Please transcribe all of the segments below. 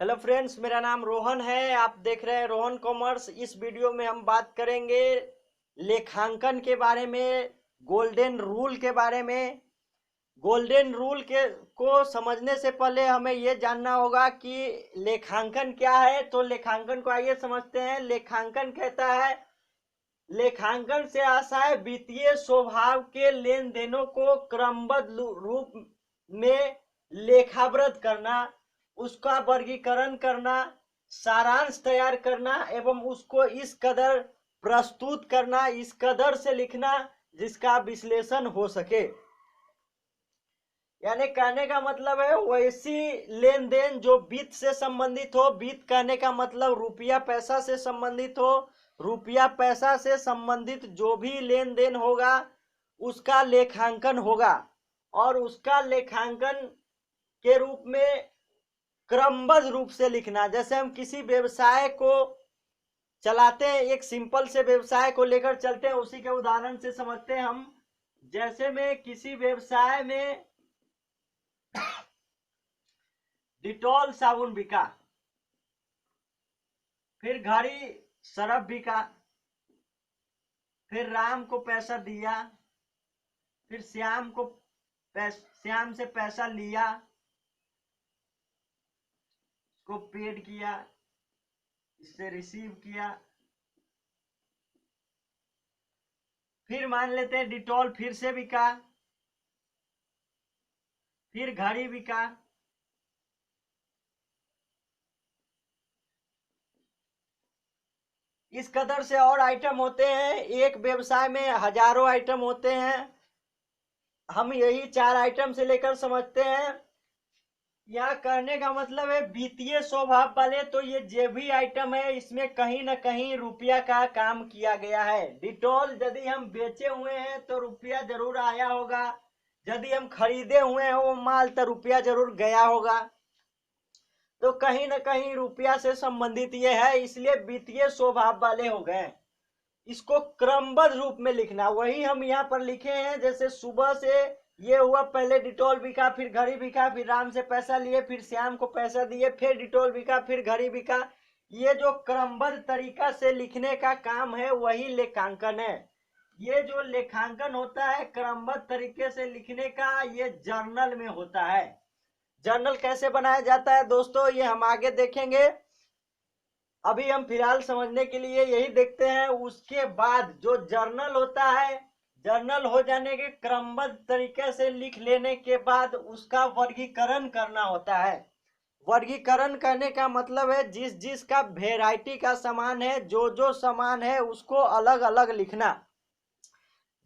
Hello friends, मेरा नाम रोहन है। आप देख रहे हैं रोहन कॉमर्स। इस वीडियो में हम बात करेंगे लेखांकन के बारे में, गोल्डन रूल के बारे में। गोल्डन रूल के को समझने से पहले हमें ये जानना होगा कि लेखांकन क्या है। तो लेखांकन को आइए समझते हैं। लेखांकन कहता है, लेखांकन से आशा है वित्तीय स्वभाव के लेन देनों को क्रमबद्ध रूप में लेखाबद्ध करना, उसका वर्गीकरण करना, सारांश तैयार करना एवं उसको इस कदर प्रस्तुत करना, इस कदर से लिखना जिसका विश्लेषण हो सके। यानी कहने का मतलब है वैसी लेन देन जो वित्त से संबंधित हो। वित्त कहने का मतलब रुपया पैसा से संबंधित हो। रुपया पैसा से संबंधित जो भी लेन देन होगा उसका लेखांकन होगा, और उसका लेखांकन के रूप में क्रमबद्ध रूप से लिखना। जैसे हम किसी व्यवसाय को चलाते हैं, एक सिंपल से व्यवसाय को लेकर चलते हैं, उसी के उदाहरण से समझते हैं हम। जैसे में किसी व्यवसाय में डिटॉल साबुन बिका, फिर घड़ी सरफ बिका, फिर राम को पैसा दिया, फिर श्याम से पैसा लिया, उसको पेड किया, इससे रिसीव किया। फिर मान लेते हैं डिटॉल फिर से बिका, फिर घड़ी बिका, इस कदर से और आइटम होते हैं। एक व्यवसाय में हजारों आइटम होते हैं। हम यही 4 आइटम से लेकर समझते हैं। यहाँ करने का मतलब है वित्तीय स्वभाव वाले, तो ये जो भी आइटम है इसमें कहीं ना कहीं रुपया का काम किया गया है। डिटॉल यदि हम बेचे हुए हैं तो रुपया जरूर आया होगा, यदि हम खरीदे हुए हैं वो माल तो रुपया जरूर गया होगा। तो कहीं ना कहीं रुपया से संबंधित ये है, इसलिए वित्तीय स्वभाव वाले हो गए। इसको क्रमबद्ध रूप में लिखना, वही हम यहाँ पर लिखे हैं। जैसे सुबह से ये हुआ, पहले डिटॉल बिका, फिर घड़ी बिका, फिर राम से पैसा लिए, फिर श्याम को पैसा दिए, फिर डिटॉल बिका, फिर घड़ी बिका। ये जो क्रमबद्ध तरीका से लिखने का काम है वही लेखांकन है। ये जो लेखांकन होता है क्रमबद्ध तरीके से लिखने का, ये जर्नल में होता है। जर्नल कैसे बनाया जाता है दोस्तों, ये हम आगे देखेंगे। अभी हम फिलहाल समझने के लिए यही देखते हैं। उसके बाद जो जर्नल होता है, जर्नल हो जाने के क्रमबद्ध तरीके से लिख लेने के बाद उसका वर्गीकरण करना होता है। वर्गीकरण करने का मतलब है जिस जिस का वेराइटी का सामान है, जो जो सामान है उसको अलग अलग लिखना।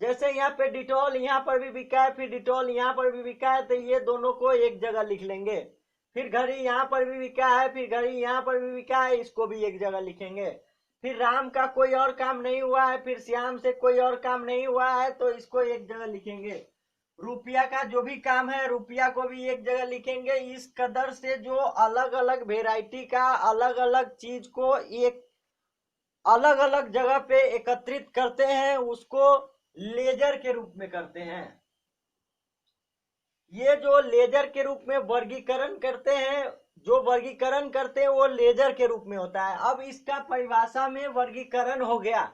जैसे यहाँ पे डिटॉल यहाँ पर भी बिका है, फिर डिटॉल यहाँ पर भी बिका है, तो ये दोनों को एक जगह लिख लेंगे। फिर घड़ी यहाँ पर भी बिका है, फिर घड़ी यहाँ पर भी बिका है, इसको भी एक जगह लिखेंगे। फिर राम का कोई और काम नहीं हुआ है, फिर श्याम से कोई और काम नहीं हुआ है, तो इसको एक जगह लिखेंगे। रुपया का जो भी काम है रुपया को भी एक जगह लिखेंगे। इस कदर से जो अलग अलग वेराइटी का अलग अलग चीज को एक अलग अलग जगह पे एकत्रित करते हैं, उसको लेजर के रूप में करते हैं। ये जो लेजर के रूप में वर्गीकरण करते हैं, जो वर्गीकरण करते हैं वो लेजर के रूप में होता है। अब इसका परिभाषा में वर्गीकरण हो गया।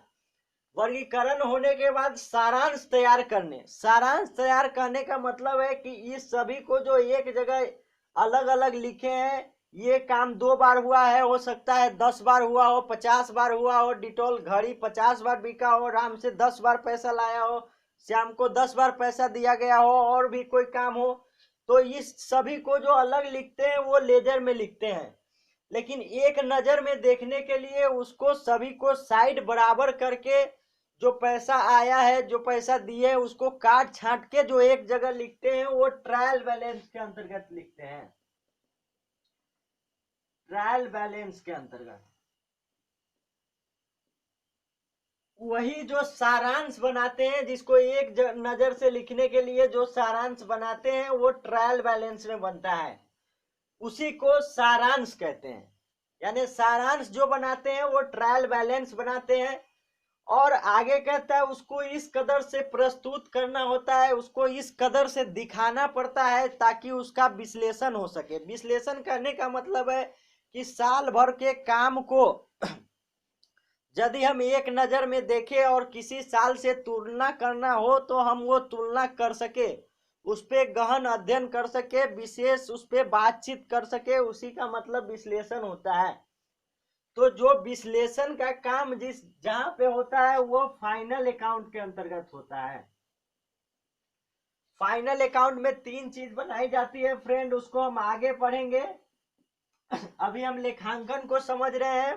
वर्गीकरण होने के बाद सारांश तैयार करने, सारांश तैयार करने का मतलब है कि इस सभी को जो एक जगह अलग अलग लिखे हैं, ये काम 2 बार हुआ है, हो सकता है 10 बार हुआ हो, 50 बार हुआ हो। डिटॉल घड़ी 50 बार बिका हो, राम से 10 बार पैसा लाया हो, श्याम को 10 बार पैसा दिया गया हो, और भी कोई काम हो, तो इस सभी को जो अलग लिखते हैं वो लेजर में लिखते हैं। लेकिन एक नजर में देखने के लिए उसको सभी को साइड बराबर करके, जो पैसा आया है जो पैसा दिए उसको काट छांट के जो एक जगह लिखते हैं वो ट्रायल बैलेंस के अंतर्गत लिखते हैं। ट्रायल बैलेंस के अंतर्गत वही जो सारांश बनाते हैं, जिसको एक नजर से लिखने के लिए जो सारांश बनाते हैं वो ट्रायल बैलेंस में बनता है, उसी को सारांश कहते हैं। यानी सारांश जो बनाते हैं वो ट्रायल बैलेंस बनाते हैं। और आगे कहता है उसको इस कदर से प्रस्तुत करना होता है, उसको इस कदर से दिखाना पड़ता है ताकि उसका विश्लेषण हो सके। विश्लेषण करने का मतलब है कि साल भर के काम को यदि हम एक नजर में देखें और किसी साल से तुलना करना हो तो हम वो तुलना कर सके, उस पे गहन अध्ययन कर सके, विशेष उस पे बातचीत कर सके, उसी का मतलब विश्लेषण होता है। तो जो विश्लेषण का काम जिस जहां पे होता है वो फाइनल अकाउंट के अंतर्गत होता है। फाइनल अकाउंट में 3 चीज बनाई जाती है फ्रेंड, उसको हम आगे पढ़ेंगे। अभी हम लेखांकन को समझ रहे हैं,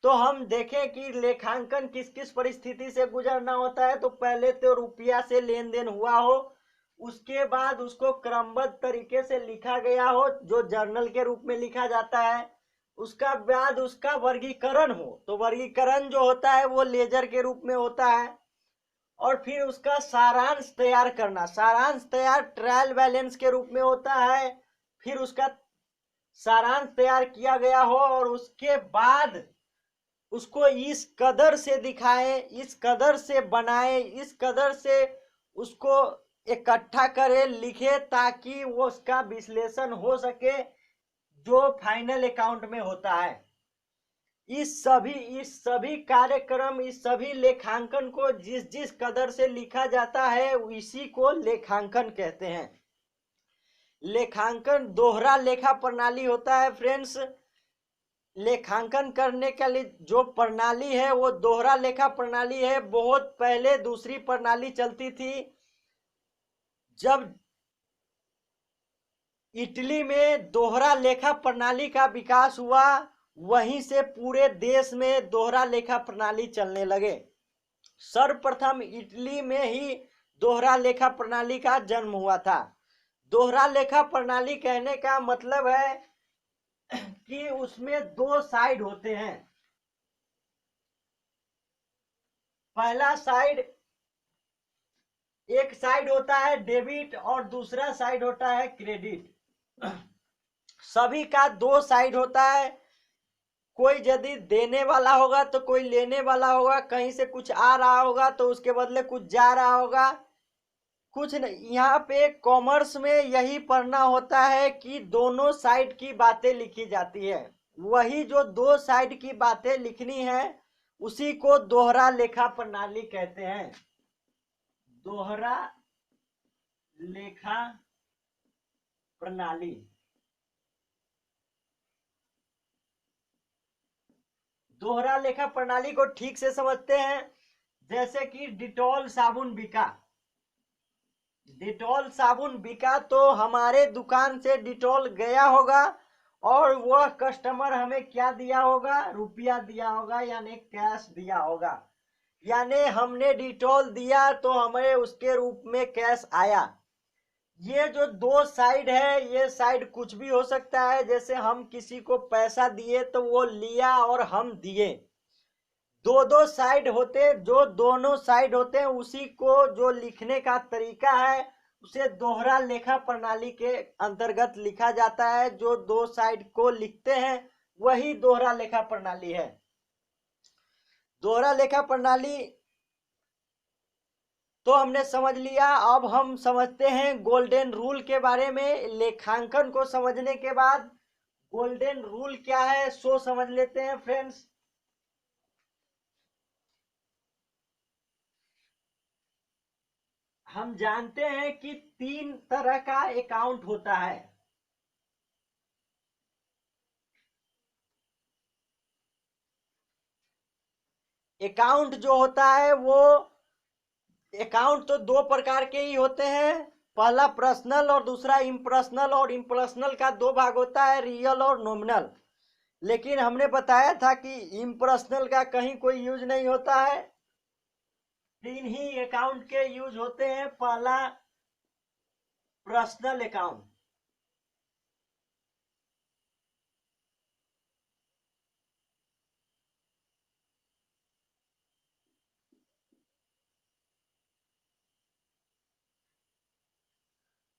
तो हम देखें कि लेखांकन किस किस परिस्थिति से गुजरना होता है। तो पहले तो रुपया से लेन देन हुआ हो, उसके बाद उसको क्रमबद्ध तरीके से लिखा गया हो जो जर्नल के रूप में लिखा जाता है, उसका बाद उसका वर्गीकरण हो, तो वर्गीकरण जो होता है वो लेजर के रूप में होता है, और फिर उसका सारांश तैयार करना, सारांश तैयार ट्रायल बैलेंस के रूप में होता है। फिर उसका सारांश तैयार किया गया हो और उसके बाद उसको इस कदर से दिखाए, इस कदर से बनाए, इस कदर से उसको इकट्ठा करे, लिखे, ताकि वो उसका विश्लेषण हो सके जो फाइनल अकाउंट में होता है। इस सभी कार्यक्रम, इस सभी लेखांकन को जिस जिस कदर से लिखा जाता है इसी को लेखांकन कहते हैं। लेखांकन दोहरा लेखा प्रणाली होता है फ्रेंड्स। लेखांकन करने के लिए जो प्रणाली है वो दोहरा लेखा प्रणाली है। बहुत पहले दूसरी प्रणाली चलती थी, जब इटली में दोहरा लेखा प्रणाली का विकास हुआ, वहीं से पूरे देश में दोहरा लेखा प्रणाली चलने लगे। सर्वप्रथम इटली में ही दोहरा लेखा प्रणाली का जन्म हुआ था। दोहरा लेखा प्रणाली कहने का मतलब है कि उसमें 2 साइड होते हैं। पहला साइड, एक साइड होता है डेबिट और दूसरा साइड होता है क्रेडिट। सभी का 2 साइड होता है। कोई यदि देने वाला होगा तो कोई लेने वाला होगा, कहीं से कुछ आ रहा होगा तो उसके बदले कुछ जा रहा होगा। कुछ नहीं, यहाँ पे कॉमर्स में यही पढ़ना होता है कि दोनों साइड की बातें लिखी जाती है। वही जो 2 साइड की बातें लिखनी है उसी को दोहरा लेखा प्रणाली कहते हैं। दोहरा लेखा प्रणाली। दोहरा लेखा प्रणाली को ठीक से समझते हैं। जैसे कि डिटॉल साबुन बिका, डिटॉल साबुन बिका तो हमारे दुकान से डिटॉल गया होगा और वह कस्टमर हमें क्या दिया होगा, रुपया दिया होगा, यानी कैश दिया होगा। यानी हमने डिटॉल दिया तो हमें उसके रूप में कैश आया। ये जो 2 साइड है, ये साइड कुछ भी हो सकता है। जैसे हम किसी को पैसा दिए तो वो लिया और हम दिए। 2 साइड होते, जो दोनों साइड होते हैं उसी को जो लिखने का तरीका है उसे दोहरा लेखा प्रणाली के अंतर्गत लिखा जाता है। जो 2 साइड को लिखते हैं वही दोहरा लेखा प्रणाली है। दोहरा लेखा प्रणाली तो हमने समझ लिया। अब हम समझते हैं गोल्डन रूल के बारे में। लेखांकन को समझने के बाद गोल्डन रूल क्या है सो समझ लेते हैं फ्रेंड्स। हम जानते हैं कि 3 तरह का अकाउंट होता है। अकाउंट जो होता है वो, अकाउंट तो 2 प्रकार के ही होते हैं। पहला पर्सनल और दूसरा इम्पर्सनल। और इम्पर्सनल का 2 भाग होता है, रियल और नॉमिनल। लेकिन हमने बताया था कि इम्पर्सनल का कहीं कोई यूज नहीं होता है। 3 ही अकाउंट के यूज होते हैं। पहला पर्सनल अकाउंट,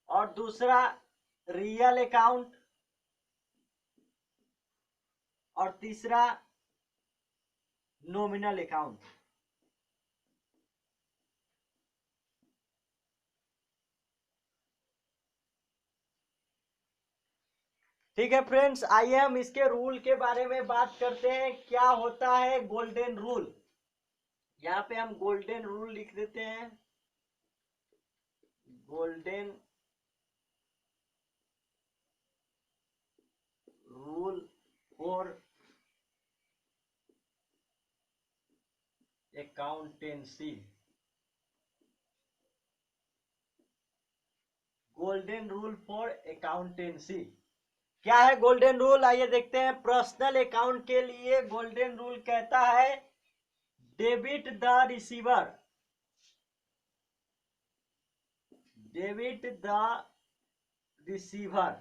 और दूसरा रियल अकाउंट, और तीसरा नॉमिनल अकाउंट। ठीक है फ्रेंड्स, आइए हम इसके रूल के बारे में बात करते हैं। क्या होता है गोल्डन रूल? यहाँ पे हम गोल्डन रूल लिख देते हैं। Golden rule for accountancy. Golden rule for accountancy क्या है? गोल्डन रूल आइए देखते हैं। पर्सनल अकाउंट के लिए गोल्डन रूल कहता है debit the receiver, debit the receiver,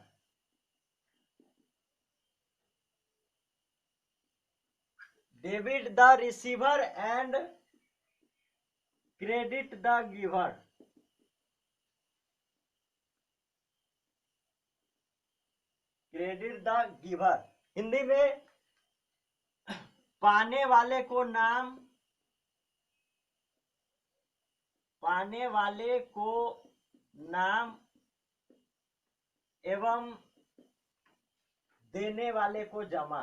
debit the receiver and credit the giver. Credit the giver Hindi में पाने वाले को नाम, पाने वाले को नाम एवं देने वाले को जमा।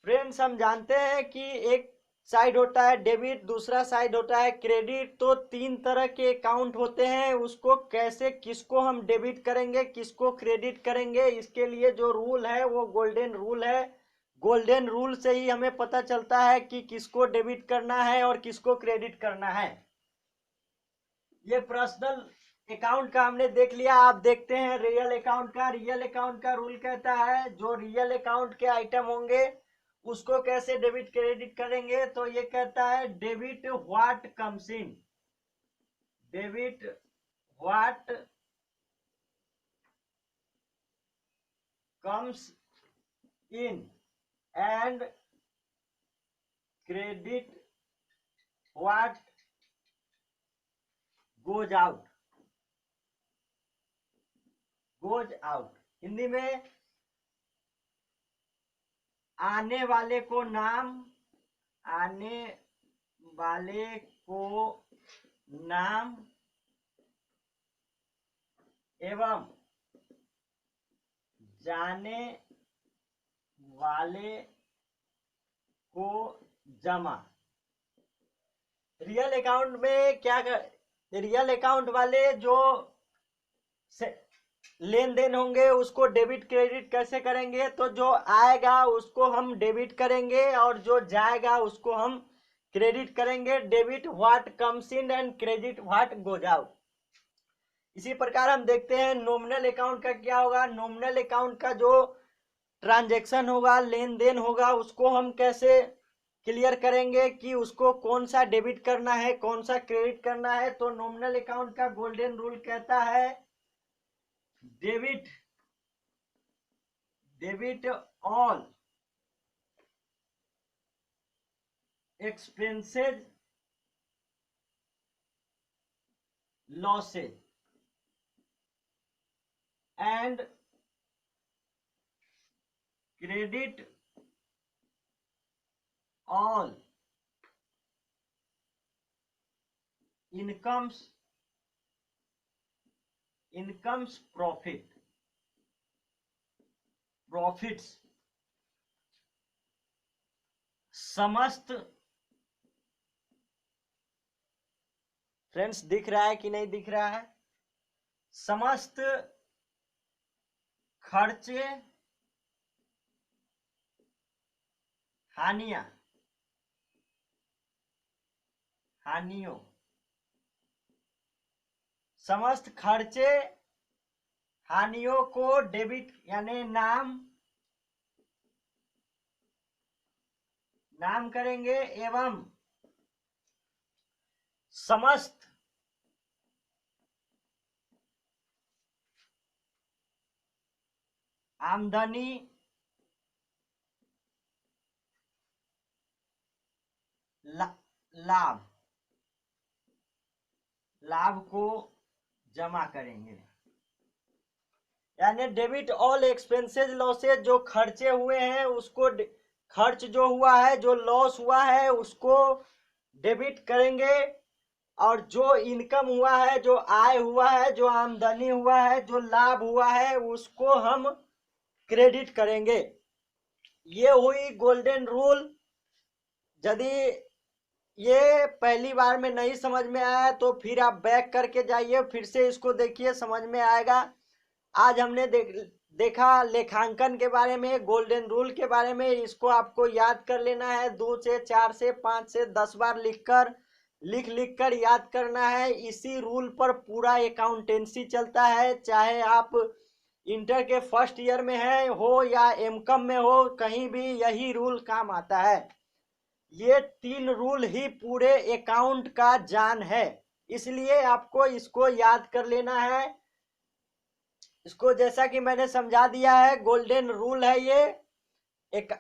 फ्रेंड्स, हम जानते हैं कि एक साइड होता है डेबिट, दूसरा साइड होता है क्रेडिट। तो तीन तरह के अकाउंट होते हैं, उसको कैसे, किसको हम डेबिट करेंगे, किसको क्रेडिट करेंगे, इसके लिए जो रूल है वो गोल्डन रूल है। गोल्डन रूल से ही हमें पता चलता है कि किसको डेबिट करना है और किसको क्रेडिट करना है। ये पर्सनल अकाउंट का हमने देख लिया। आप देखते हैं रियल अकाउंट का। रियल अकाउंट का रूल कहता है जो रियल अकाउंट के आइटम होंगे उसको कैसे डेबिट क्रेडिट करेंगे। तो ये कहता है debit what comes in, debit what comes in and credit what goes out, goes out Hindi में आने वाले को नाम, आने वाले को नाम एवं जाने वाले को जमा। रियल अकाउंट में क्या कर, रियल अकाउंट वाले जो लेन देन होंगे उसको डेबिट क्रेडिट कैसे करेंगे? तो जो आएगा उसको हम डेबिट करेंगे और जो जाएगा उसको हम क्रेडिट करेंगे। Debit what comes in and credit what goes out. इसी प्रकार हम देखते हैं नॉमिनल अकाउंट का क्या होगा। नॉमिनल अकाउंट का जो ट्रांजैक्शन होगा, लेन देन होगा, उसको हम कैसे क्लियर करेंगे कि उसको कौन सा डेबिट करना है, कौन सा क्रेडिट करना है। तो नॉमिनल अकाउंट का गोल्डन रूल कहता है debit, debit all expenses losses and credit all incomes, incomes profit, profits. समस्त, फ्रेंड्स दिख रहा है कि नहीं दिख रहा है? समस्त खर्चे, हानियां, हानियों, समस्त खर्चे हानियों को डेबिट यानी नाम, नाम करेंगे एवं समस्त आमदनी, लाभ, लाभ को जमा करेंगे। यानी डेबिट ऑल एक्सपेंसेज लॉसेज, जो खर्चे हुए हैं उसको, खर्च जो हुआ है, जो लॉस हुआ है उसको डेबिट करेंगे और जो इनकम हुआ है, जो आय हुआ है, जो आमदनी हुआ है, जो लाभ हुआ है, उसको हम क्रेडिट करेंगे। ये हुई गोल्डन रूल। यदि ये पहली बार में नहीं समझ में आया तो फिर आप बैक करके जाइए, फिर से इसको देखिए, समझ में आएगा। आज हमने देखा लेखांकन के बारे में, गोल्डन रूल के बारे में। इसको आपको याद कर लेना है, 2 से 4 से 5 से 10 बार लिख कर याद करना है। इसी रूल पर पूरा अकाउंटेंसी चलता है, चाहे आप इंटर के फर्स्ट ईयर में है हो या एमकॉम में हो, कहीं भी यही रूल काम आता है। ये 3 रूल ही पूरे अकाउंट का जान है, इसलिए आपको इसको याद कर लेना है। इसको जैसा कि मैंने समझा दिया है, गोल्डन रूल है ये। एक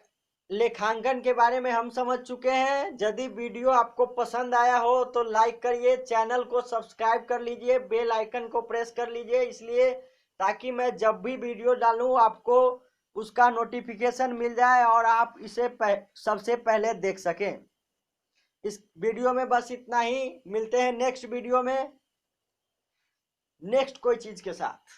लेखांकन के बारे में हम समझ चुके हैं। यदि वीडियो आपको पसंद आया हो तो लाइक करिए, चैनल को सब्सक्राइब कर लीजिए, बेल आइकन को प्रेस कर लीजिए, इसलिए ताकि मैं जब भी वीडियो डालूं आपको उसका नोटिफिकेशन मिल जाए और आप इसे सबसे पहले देख सकें। इस वीडियो में बस इतना ही। मिलते हैं नेक्स्ट वीडियो में नेक्स्ट कोई चीज के साथ।